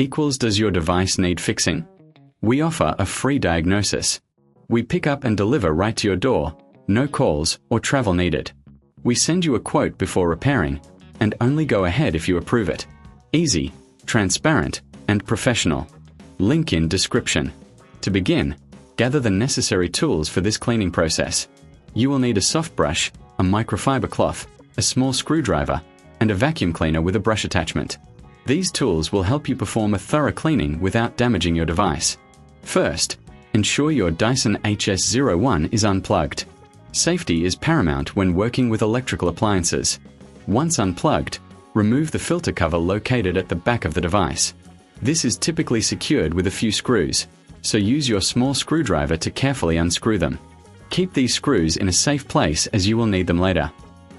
equals does your device need fixing? We offer a free diagnosis. We pick up and deliver right to your door, no calls or travel needed. We send you a quote before repairing, and only go ahead if you approve it. Easy, transparent, and professional. Link in description. To begin, gather the necessary tools for this cleaning process. You will need a soft brush, a microfiber cloth, a small screwdriver, and a vacuum cleaner with a brush attachment. These tools will help you perform a thorough cleaning without damaging your device. First, ensure your Dyson HS01 is unplugged. Safety is paramount when working with electrical appliances. Once unplugged, remove the filter cover located at the back of the device. This is typically secured with a few screws, so use your small screwdriver to carefully unscrew them. Keep these screws in a safe place as you will need them later.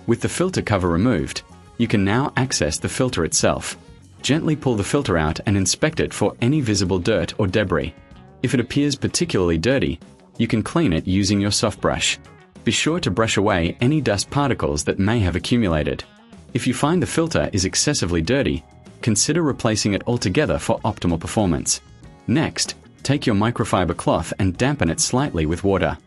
With the filter cover removed, you can now access the filter itself. Gently pull the filter out and inspect it for any visible dirt or debris. If it appears particularly dirty, you can clean it using your soft brush. Be sure to brush away any dust particles that may have accumulated. If you find the filter is excessively dirty, consider replacing it altogether for optimal performance. Next, take your microfiber cloth and dampen it slightly with water.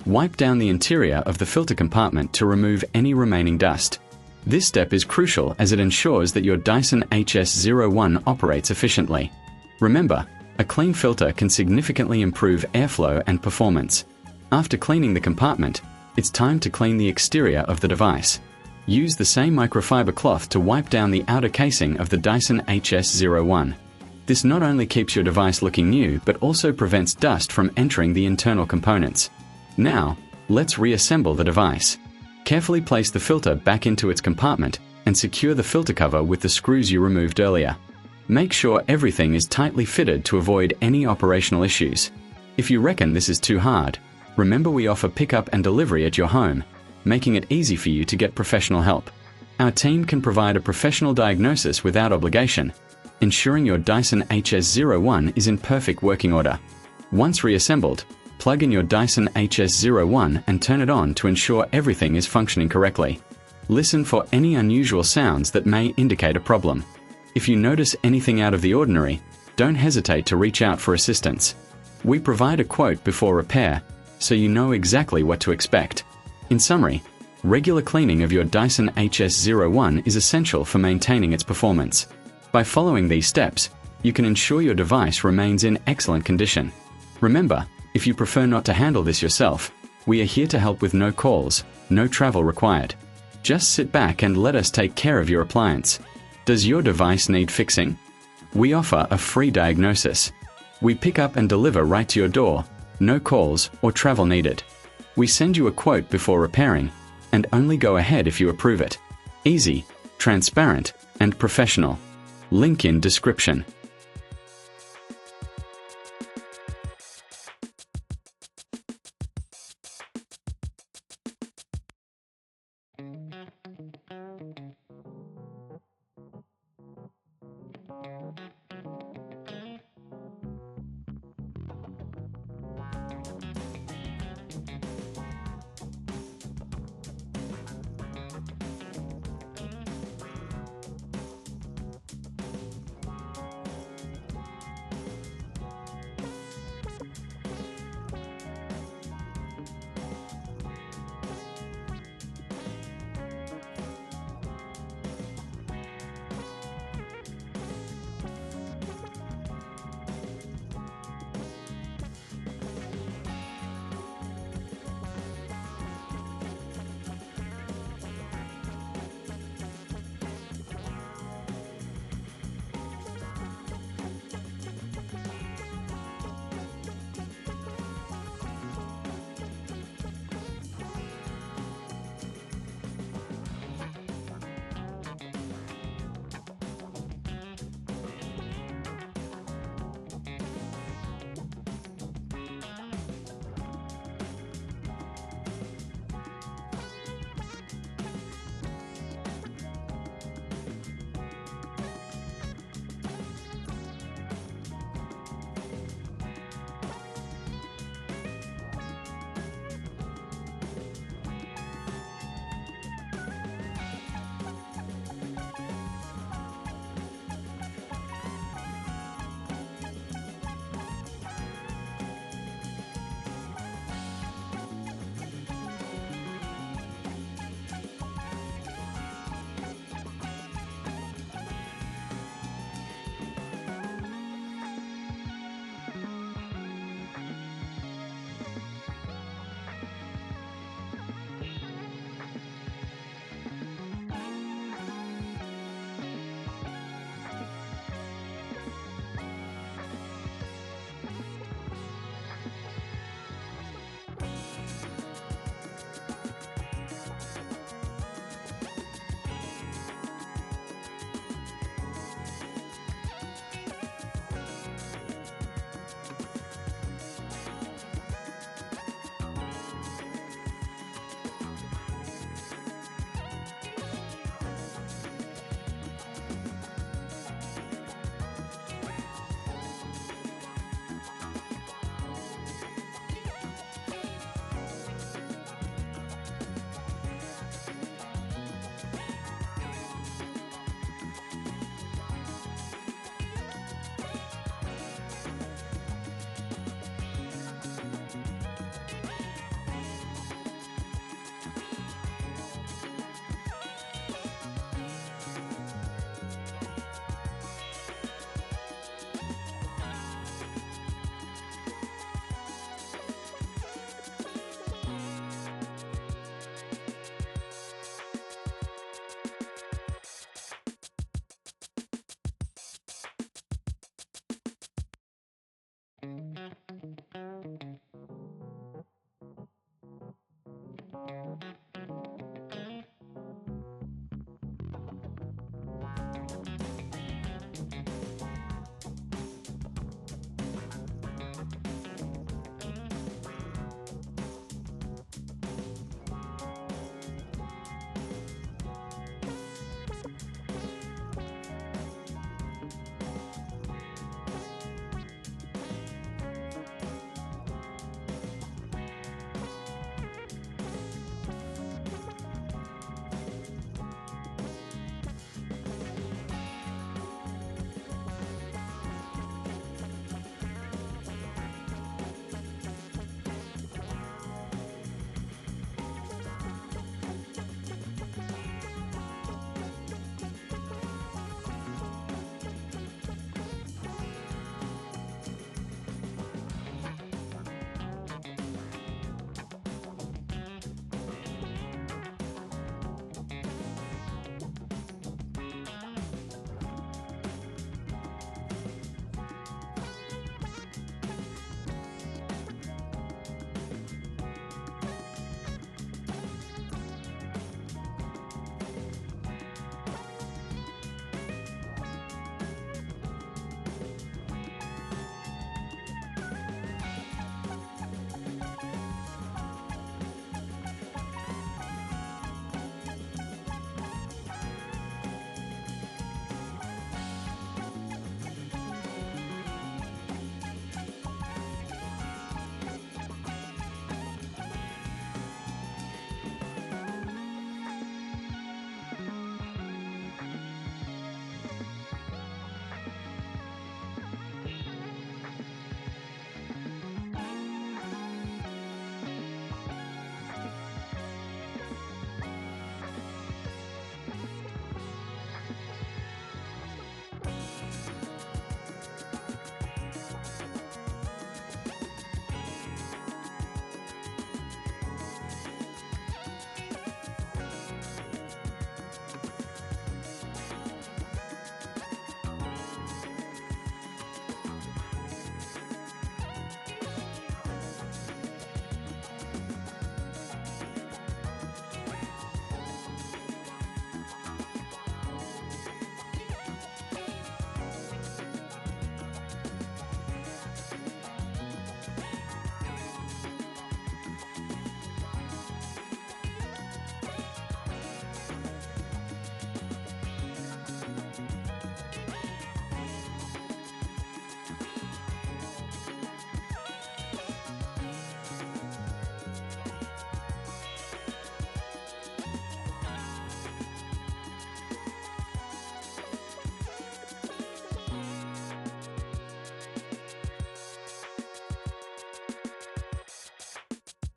Wipe down the interior of the filter compartment to remove any remaining dust. This step is crucial as it ensures that your Dyson HS01 operates efficiently. Remember, a clean filter can significantly improve airflow and performance. After cleaning the compartment, it's time to clean the exterior of the device. Use the same microfiber cloth to wipe down the outer casing of the Dyson HS01. This not only keeps your device looking new, but also prevents dust from entering the internal components. Now, let's reassemble the device. Carefully place the filter back into its compartment and secure the filter cover with the screws you removed earlier. Make sure everything is tightly fitted to avoid any operational issues. If you reckon this is too hard, remember we offer pickup and delivery at your home, making it easy for you to get professional help. Our team can provide a professional diagnosis without obligation, ensuring your Dyson HS01 is in perfect working order. Once reassembled, plug in your Dyson HS01 and turn it on to ensure everything is functioning correctly. Listen for any unusual sounds that may indicate a problem. If you notice anything out of the ordinary, don't hesitate to reach out for assistance. We provide a quote before repair, so you know exactly what to expect. In summary, regular cleaning of your Dyson HS01 is essential for maintaining its performance. By following these steps, you can ensure your device remains in excellent condition. Remember, if you prefer not to handle this yourself, we are here to help with no calls, no travel required. Just sit back and let us take care of your appliance. Does your device need fixing? We offer a free diagnosis. We pick up and deliver right to your door, no calls or travel needed. We send you a quote before repairing, and only go ahead if you approve it. Easy, transparent, and professional. Link in description.